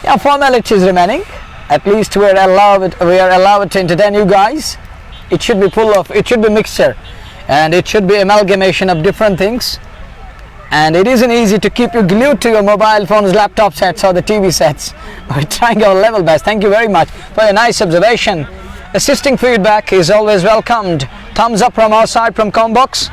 Yeah, formalities remaining. At least we are allowed to entertain you guys. It should be full of, it should be mixture, and it should be amalgamation of different things. And it isn't easy to keep you glued to your mobile phones, laptop sets, or the TV sets. We're trying our level best. Thank you very much for your nice observation. Assisting feedback is always welcomed. Thumbs up from our side from Combox.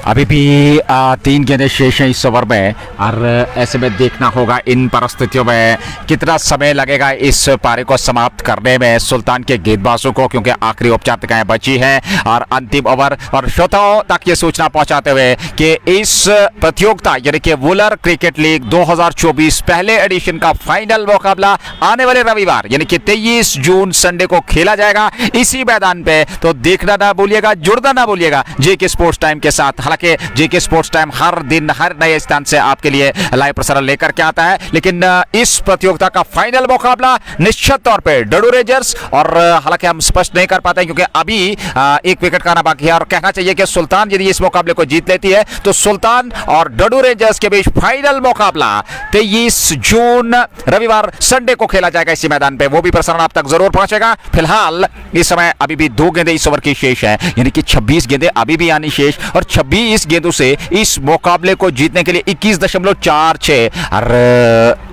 अभी भी 3 गेंदें शेष हैं इस over में और ऐसे में देखना होगा इन परिस्थितियों में कितना समय लगेगा इस पारी को समाप्त करने में सुल्तान के गेंदबाजों को, क्योंकि आखिरी औपचारिकताएं बची हैं और अंतिम ओवर। और श्रोताओं तक ये सूचना पहुंचाते हुए कि इस प्रतियोगिता यानी कि वुलर क्रिकेट लीग 2024 पहले एडिशन का फाइनल मुकाबला आने वाले रविवार यानी कि 23 जून संडे को खेला जाएगा इसी मैदान पे। तो देखना ना भूलिएगा, जुड़ना ना भूलिएगा जेके स्पोर्ट्स टाइम के साथ। हालांकि जेके स्पोर्ट्स टाइम हर दिन हर नए स्थान से आपके लिए लाइव प्रसारण लेकर के आता है, लेकिन इस प्रतियोगिता का फाइनल मुकाबला निश्चित तौर पे डडू रेंजर्स और हालांकि हम स्पष्ट नहीं कर पाते क्योंकि अभी एक विकेट का आना बाकी है। और कहना चाहिए कि सुल्तान यदि इस मुकाबले को जीत लेती है तो सुल्तान और डडू रेंजर्स के बीच फाइनल मुकाबला 23 जून रविवार संडे को खेला जाएगा इसी मैदान पे। वो भी प्रसारण आप तक जरूर पहुंचेगा। फिलहाल इस समय अभी भी 2 गेंदें इस ओवर की शेष है, यानी कि 26 गेंदें अभी भी आनी शेष और 26 गेंदों से इस मुकाबले को जीतने के लिए 21.46 और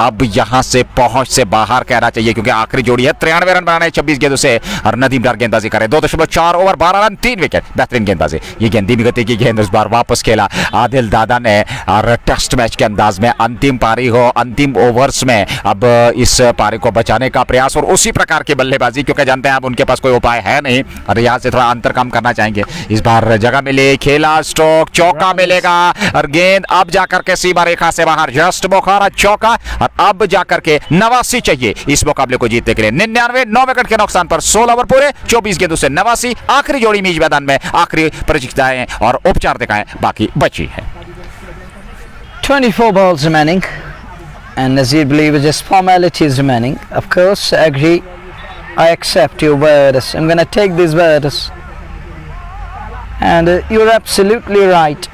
अब यहां से पहुंच से बाहर कहना चाहिए क्योंकि आखिरी जोड़ी है 93 रन बनाने 26 गेंदों से। और नदीमदार गेंदबाजी करे 2.4 ओवर 12 रन 3 विकेट, बेहतरीन गेंदबाजी। ये गेंद धीमी गति की गेंद इस बार वापस खेला आदिल दादा ने और टेस्ट मैच के अंदाज में अंतिम पारी हो अंतिम ओवर्स में अब इस पारी को बचाने का प्रयास और उसी प्रकार की बल्लेबाजी, क्योंकि जानते हैं अब उनके पास कोई उपाय है नहीं और यहां से थोड़ा अंतर कम करना चाहेंगे। इस बार जगह मिले, खेला, स्ट्रोक, चौका मिलेगा और गेंद अब जाकर के सीमा रेखा से बाहर, जस्ट मुखारा चौका। और अब जाकर के 89 चाहिए इस मुकाबले को जीतने के लिए। 99 9 विकेट के नुकसान पर 16 ओवर पूरे 24 गेंदों से 89। आखिरी जोड़ी मीज मैदान में आखिरी परिचिताएं और औपचारिकताएं बाकी बची है।
24 balls remaining, and Nazir believe just formalities remaining. Of course, I agree. I accept your words. I'm going to take these words. And you're absolutely right.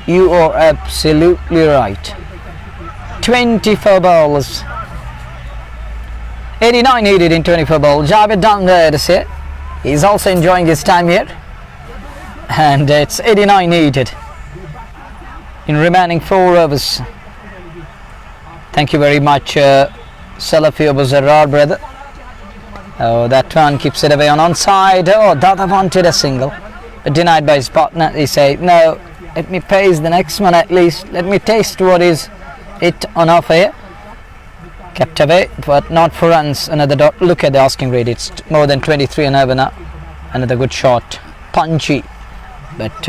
You are absolutely right. 24 balls. 89 needed in 24 balls. Javed Danga is here. He's also enjoying his time here. And it's 89 needed in remaining 4 overs. Thank you very much, Salafi Abu Zarrar, brother. Oh, that one keeps it away on onside. Oh, Dada wanted a single, but denied by his partner. He said, no, let me pace the next one at least. Let me taste what is it on offer here. Kept away, but not for runs. Another dot. Look at the asking rate. It's more than 23 and over now. Another good shot. Punchy. But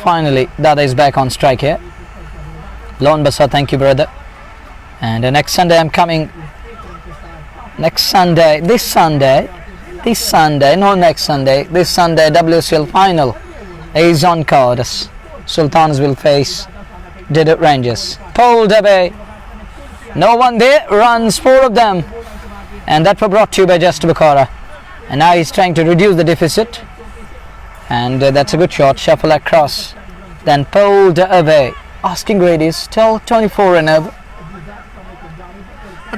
finally, Dada is back on strike here. Lon Basa, thank you, brother. And next Sunday I'm coming. This Sunday, not next Sunday, this Sunday WCL final is on cards. Sultans will face Didit Rangers. Pulled away. No one there, runs 4 of them. And that was brought to you by Just Bukhara. And now he's trying to reduce the deficit. And that's a good shot, shuffle across. Then pulled away. Asking grade is still 24 and over.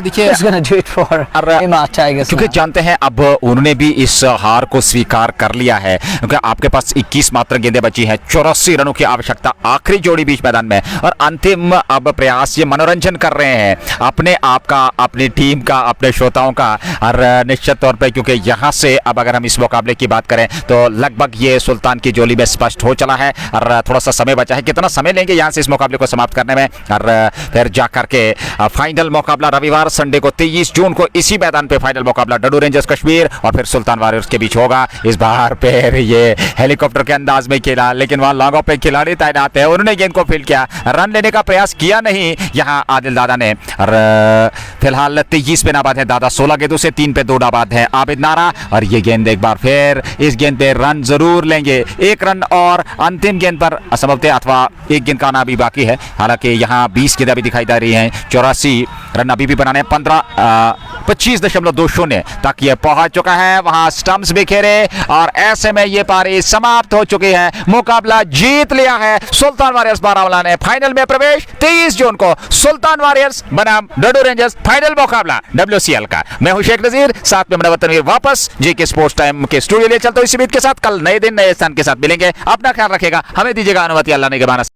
देखिए
Who's gonna do it for Himar Tigers
क्योंकि
now?
जानते हैं अब उन्होंने भी इस हार को स्वीकार कर लिया है क्योंकि आपके पास 21 मात्र गेंदें बची हैं, 84 रनों की आवश्यकता आखिरी जोड़ी बीच मैदान में और अंतिम अब प्रयास ये मनोरंजन कर रहे हैं अपने आप का, अपनी टीम का, अपने श्रोताओं का। और निश्चित तौर पे क्योंकि यहाँ से अब अगर हम इस मुकाबले की बात करें तो लगभग ये सुल्तान की जोली में स्पष्ट हो चला है और थोड़ा सा समय बचा है। कितना समय लेंगे यहाँ से इस मुकाबले को समाप्त करने में और फिर जाकर के फाइनल मुकाबला रविवार संडे को 23 जून को इसी मैदान पे फाइनल मुकाबला डडू रेंजर्स कश्मीर और फिर सुल्तान वॉरियर्स के बीच होगा। इस बार फिर ये हेलीकॉप्टर के अंदाज में खेला लेकिन वहां लॉन्ग ऑफ पे खिलाड़ी तैनात है, उन्होंने गेंद को फील्ड किया, रन लेने का प्रयास किया नहीं यहां आदिल दादा ने। और फिलहाल 23 पे नाबाद है दादा, 16 गेंदों से 3 पे 2 नाबाद है आबिद नारा। और ये गेंद एक बार फिर इस गेंद पे रन जरूर लेंगे, 1 रन और अंतिम गेंद पर असंभवतः अथवा एक गेंद का आना अभी बाकी है। हालांकि यहाँ 20 गेंदें अभी दिखाई दे रही हैं, 84 रन अभी भी बनाने 25.20 तक ये पहुंच चुका है। वहां स्टंप्स बिखेरे और ऐसे में ये पारी समाप्त हो चुकी है, मुकाबला जीत लिया है सुल्तान वॉरियर्स बारामूला ने। फाइनल में प्रवेश 23 जून को सुल्तान वॉरियर्स बनाम डडू रेंजर्स, फाइनल मुकाबला WCL का। मैं हूं शेख नजीर, साथ में मेरा वतनवीर वापस जेके स्पोर्ट्स टाइम के स्टूडियो ले चलता हूं इसी बीत के साथ। कल नए दिन नए स्थान के साथ मिलेंगे, अपना ख्याल रखेगा, हमें दीजिएगा अनुमति अल्लाह ने के बाना।